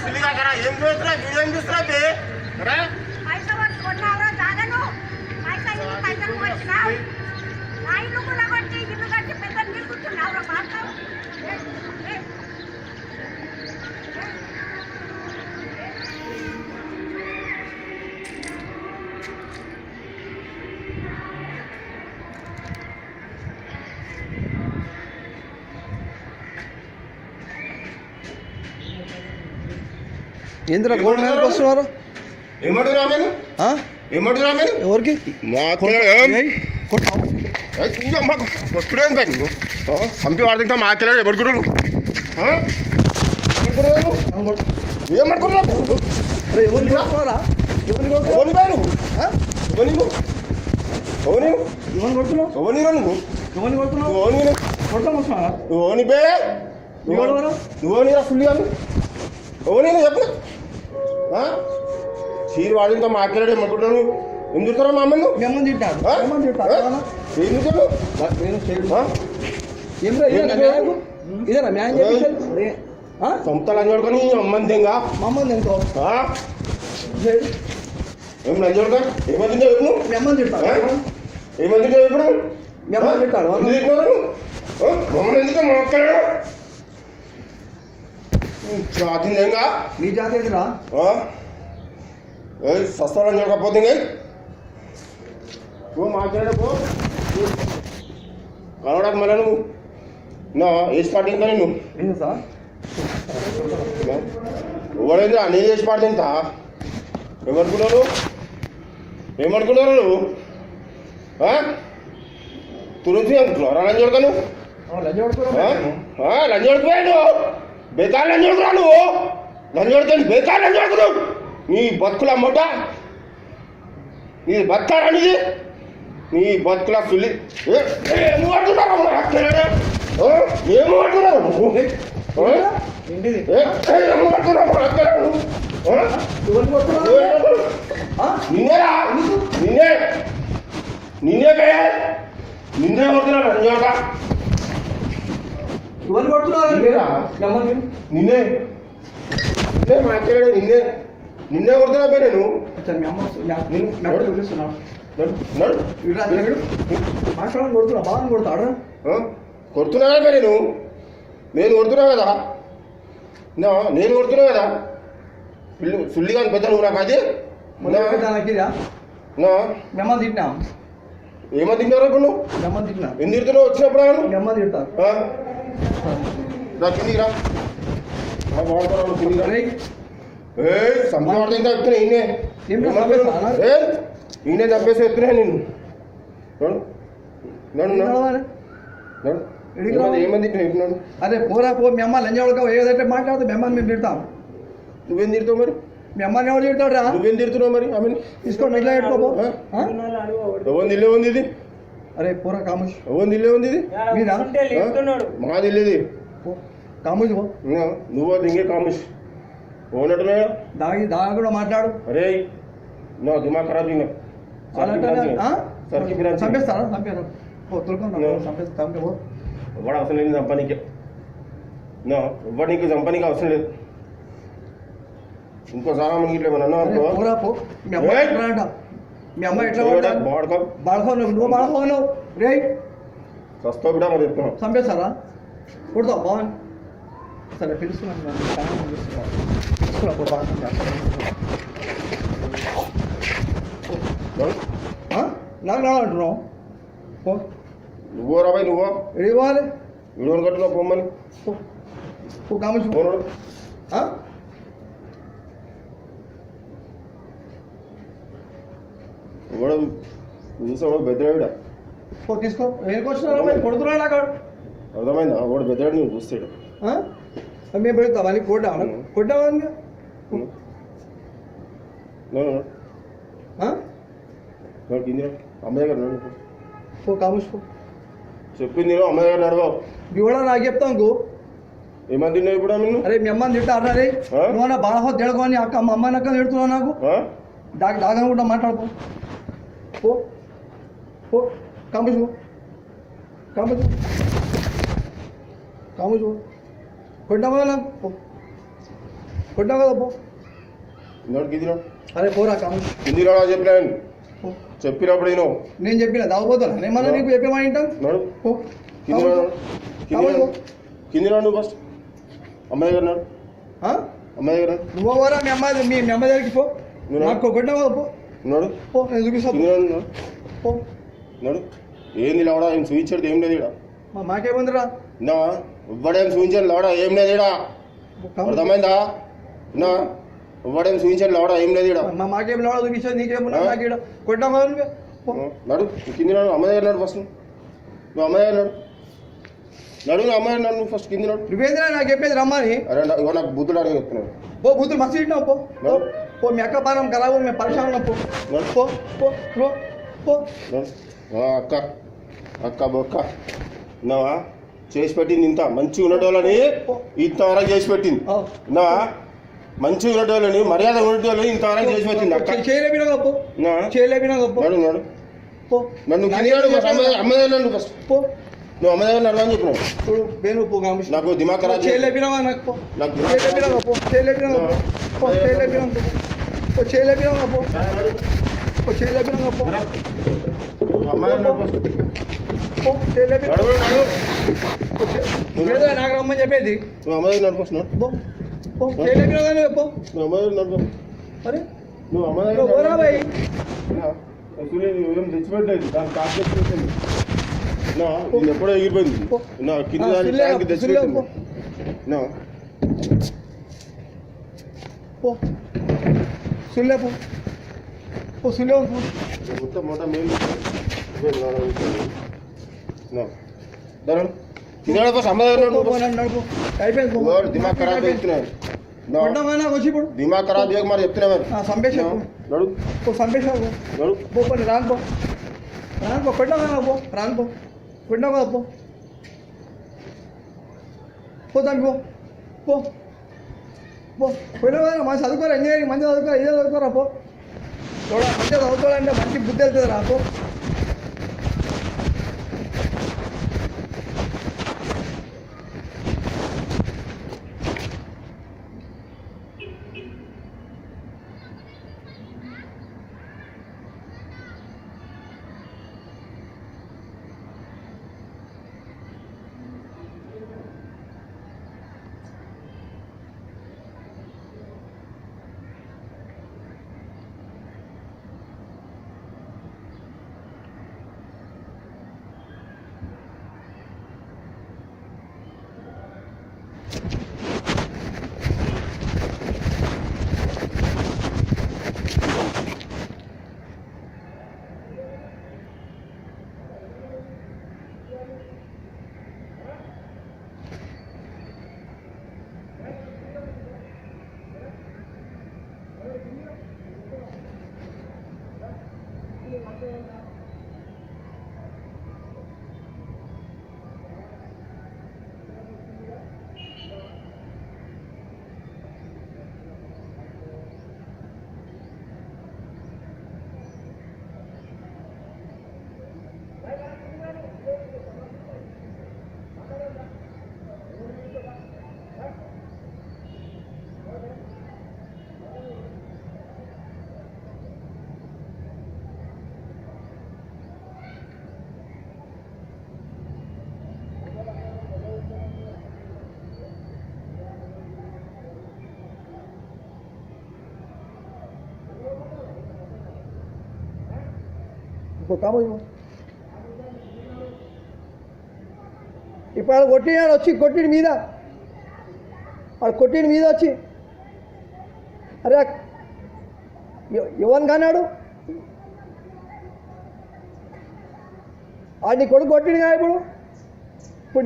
ఏం చూస్తున్నా వీడియో ఏం చూస్తున్నా ఏంద్రా గోడ మీదకి వస్తున్నారు? ఎవరికి పంపి వాడుతుంటా మాట్లాడాడు ఎవరు ఏమనుకున్నావు చెప్పు చీరు వాడితో మాట్లాడాడు ఏమనుకుంటాను ఏం చూస్తారా మా అమ్మను సొంతలు అని చూడుకొని అమ్మని తెంగా మమ్మల్ని ఎంతో ఏం లంచ్ చూడక ఏమని చెప్పు ఏమని ఇప్పుడు మమ్మల్ని ఎందుకు మాట్లాడాడు జాతిందేగా మీ జాతి ఎదురా సస్తాలని చూడకపోతే పో మాట్లాడపో కలవడానికి మళ్ళీ నువ్వు నా వేసి పాటింతా నేను సార్ ఎవడైందా నేను చేసి పాటింతా ఏమనుకున్నాను నువ్వు తురుచి అనుకుంటున్నావు లంచ్ చూడక నువ్వు లంచ్ చూడిపోయాడు బేకార్ లంచ్ చూడకురా నువ్వు లంచ్ చూడతాను బేకార్ లంచ్ చూడకున్నావు నీ బతుకుల అమ్మట నీ బతకారా నీది నీ బతుకుల సుల్లి ఏమి పడుతున్నావు ఏమి పడుతున్నావు నిన్నేరా నిన్నే కొడుతున్నాడు అంజోట నిన్నే మాట్లాడాడు నిన్నే కొడుతున్నా పే మాట్లాడాలని కొడుతున్నా బాగా కొడతాడు కొడుతున్నానా పే నేను కొడుతున్నా కదా నేను కొడుతున్నా కదా సుల్లి కానీ పెద్ద నువ్వు నాకు అది మిమ్మల్ని తిట్టినా ఏమో తింటారు ఇప్పుడు నువ్వు మిమ్మల్ని తిట్టినా ఎందుకు తింటున్నావు వచ్చినప్పుడు మిమ్మల్ని తింటారు కిందికి రా బాగుంటారు కిందికి రా సంపవాడు ఇంకా చెప్తున్నా ఈయనే చంపేసి చెప్తున్నా నేను ఏమంది చెప్తున్నాను అరే పోరా పో మీ అమ్మ లంజ ఏదైతే మాట్లాడితే మీ అమ్మని మేము తిడతాం నువ్వేం తిడతావు మరి మీ అమ్మని ఎవరు తిడతాడు రా నువ్వేం తిడుతున్నావు మరి ఆమె తీసుకోండి ఇట్లా పెట్టుకోపో ఎవరిది ఇల్లే ఉంది ఇది అరే పోరా కాముష్ ఎవరిది ఇల్లే ఉంది ఇది మీరా మాది ఇల్లేది కాముష్ నువ్వు ఇంకే కాముష్ ఓనట్టున్నా దాగి కూడా మాట్లాడు అరే నా దిమాగ్ ఖరాబ్ అయినా సరికి చంపేస్తారా చంపారు చంపేస్తా ఎవడు అవసరం లేదు చంపనీకి ఎవరు నీకు చంపనీకి అవసరం లేదు ఇంకోసారి మనకి ఇట్లా ఏమన్నా మీ అమ్మ ఎట్లా బాడుకో నువ్వు బాడుకోవు రే సస్తా కూడా మరి చెప్తున్నావు చంపేస్తారా కొడతావు బాగుంది సరే పిలుస్తున్నాను నాకు అంటున్నావు నువ్వు రాబాయి నువ్వు ఇవ్వాలి వీడియోని కట్టున్నావు పొమ్మని కామర్స్ పోనాడు కూడా చూసాడు బెదిరావిడ తీసుకో ఏడుకొచ్చినా కొడుతున్నాడు నాకు అర్థమైందా వాడు బెదిరాడు నువ్వు చూస్తాడు మేము పెడతాం అని కొట్టావా కింది అమ్మాయి గారు పో కామర్స్ పో చెప్పింది అమ్మాయి గారు అడగావు ఇవాళ నాకు చెప్తాను ఏమని తిన్నావు ఇప్పుడు నిన్ను అరే మీ అమ్మని తింటారా రే నువ్వు బాగా తిడకొని అక్క మా అమ్మాయి అక్క తిడుతున్నావు నాకు దాగనుకుంటా మాట్లాడుకో పో పో కామర్స్ పో కామర్స్ కామర్స్ పో కొట్టామా నాకు కొట్టినా కదా పో. నడు కింది నడు. అరే పోరా కాము. కింది నడు అని చెప్పినా నేను. పో. చెప్పినప్పుడు నేను నేను చెప్పిన దావపోతాను నేను మళ్ళీ నీకు చెప్పేమని వింటాను. నడు పో. కింది నడు. కింది నడు నువ్వు ఫస్ట్. అమ్మాయి దగ్గర నడు. అమ్మాయి దగ్గర నడు. నువ్వు పోరా మీ అమ్మాయి దగ్గరికి పో. నాకు కొట్టినా కదా పో. నడు పో నేను చూపిస్తా. కింది నడు. నడు పో. నడు. ఏంది లావడా ఏం చూపించాడు ఏం లేదు ఇక్కడ. మాకేముందిరా నా ఇవ్వడేం చూపించాడు లావడా ఏం లేదు ఇక్కడ. అర్థమైందా నా ఇవ్వడేం చూపించాడు లావడా ఏం లేదు ఇక్కడ. మాకేం లావడా చూపించాడు నీకేమున్నా నాకు ఇక్కడ కొట్టినా కదా నువ్వు. నడు కింది నడు. అమ్మాయి దగ్గర నడు ఫస్ట్. నువ్వు అమ్మాయి దగ్గర నడు. నడు నువ్వు అమ్మాయి నడు నువ్వు ఫస్ట్ కింది నడు. నువ్వేంద్రా నాకు చెప్పేది రమ్మని. అరే ఇవ్వ నాకు బుద్ధుడు అడిగి చెప్తున్నాడు. పో బుద్ధులు మస్తు తింటావు పో. పో మీ అక్క పానం ఖరాబు మేము పరిశ్రమలో పో. పో పో పో పో. అక్క అక్క బొక్క విన్నావా చేసి పెట్టింది ఇంత మంచిగా ఉండేటోళ్ళని ఇంతవరకు చేసి పెట్టింది విన్నావా మంచిగా ఉండేటోళ్ళని మర్యాద ఉండేటోళ్ళని ఇంతవరకు చేసి పెట్టింది అక్క. చేయలేపినా గొప్ప చేయలేపినా గొప్ప. నడు నడు నన్ను అమ్మాయి నన్ను ఫస్ట్ పో. నువ్వు అమ్మాయి నన్ను అని చెప్పినావు. చూడు బేను పో కాము. నాకు దిమాగ్ ఖరాబ్ చేయలేపినావా నాకు నాకు చేయలేపినా గొప్ప చేయలేపినా పో చేయలేపినా పో చేయలేపినా గొప్ప పో చేయలేపినా గొప్ప అమ్మాయి ఫస్ట్ పో చేయలేపినా నాకు రమ్మని చెప్పేది. నువ్వు అమ్మాయి నడు ఫస్ట్ నడు. పో చేయలేపినా కానీ పో. నువ్వు అమ్మాయి నడు. అరే నువ్వు అమ్మాయి పోరా బాయ్. ఏం తెచ్చిపెట్టలేదు దాన్ని కాకపోతే నా ఇది ఎప్పుడో ఎగిరిపోయింది నా కింద దానికి తెచ్చిపెట్టింది నా పో సుల్లే పో పో సుల్లే మొత్తం మొత్తం మేము ధరణ కింద ఫస్ట్ అమ్మ దగ్గర అయిపోయింది దిమాగ్ ఖరాబ్ చెప్తున్నాను. వచ్చి ఇప్పుడు దిమాగ్ ఖరాబ్ చేయక మరి చెప్తున్నా సంపేశాను నడు సంపేశాను నడు పో పని రానుకో రానుకో పెట్టా పో రానుకో పెట్టా కదా పో పో దానికి పో పో పో పోయినా కదా మంచి చదువుకోరా ఇంజనీరింగ్ మంచిగా చదువుకోరా ఇదే చదువుకోరా పో చూడ మంచిగా చదువుకోవాలంటే మంచి బుద్ధి వెళ్తుంది రా పో. కాము ఇప్పుడు కొట్టినాడు వచ్చి కొట్టిన మీద వాడు కొట్టిన మీద వచ్చి అరే ఎవరిని కానాడు నీ కొడుకు కొట్టిండు కదా ఇప్పుడు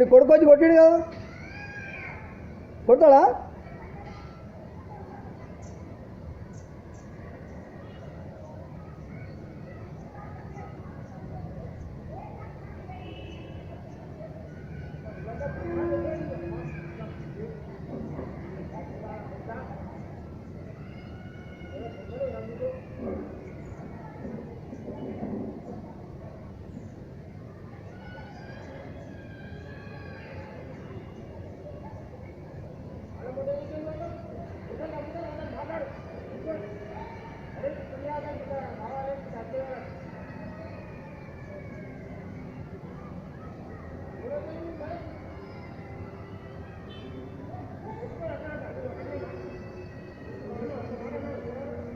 నీ కొడుకు వచ్చి కొట్టిండు కదా కొడతాడా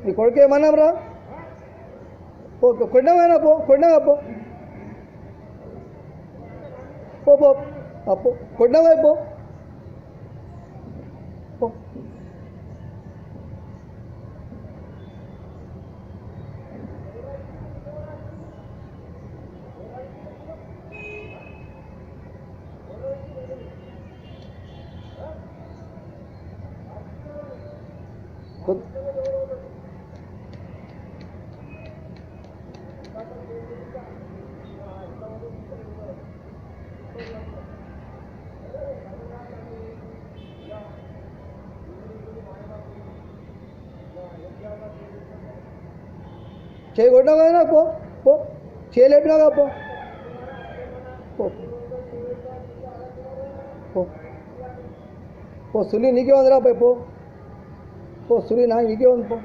నీ కొడుకు ఏమన్నారా? పో కొట్టినామైనా పో, కొట్టినావా పో పో పో పో కొట్టినావా పో పో. చేయి కొట్టినావా పో పో, చేయలేపినాగా పో పో పో పో సులి నీకే ఉందిరా పో పో సులి నాకు నీకే ఉంది పో.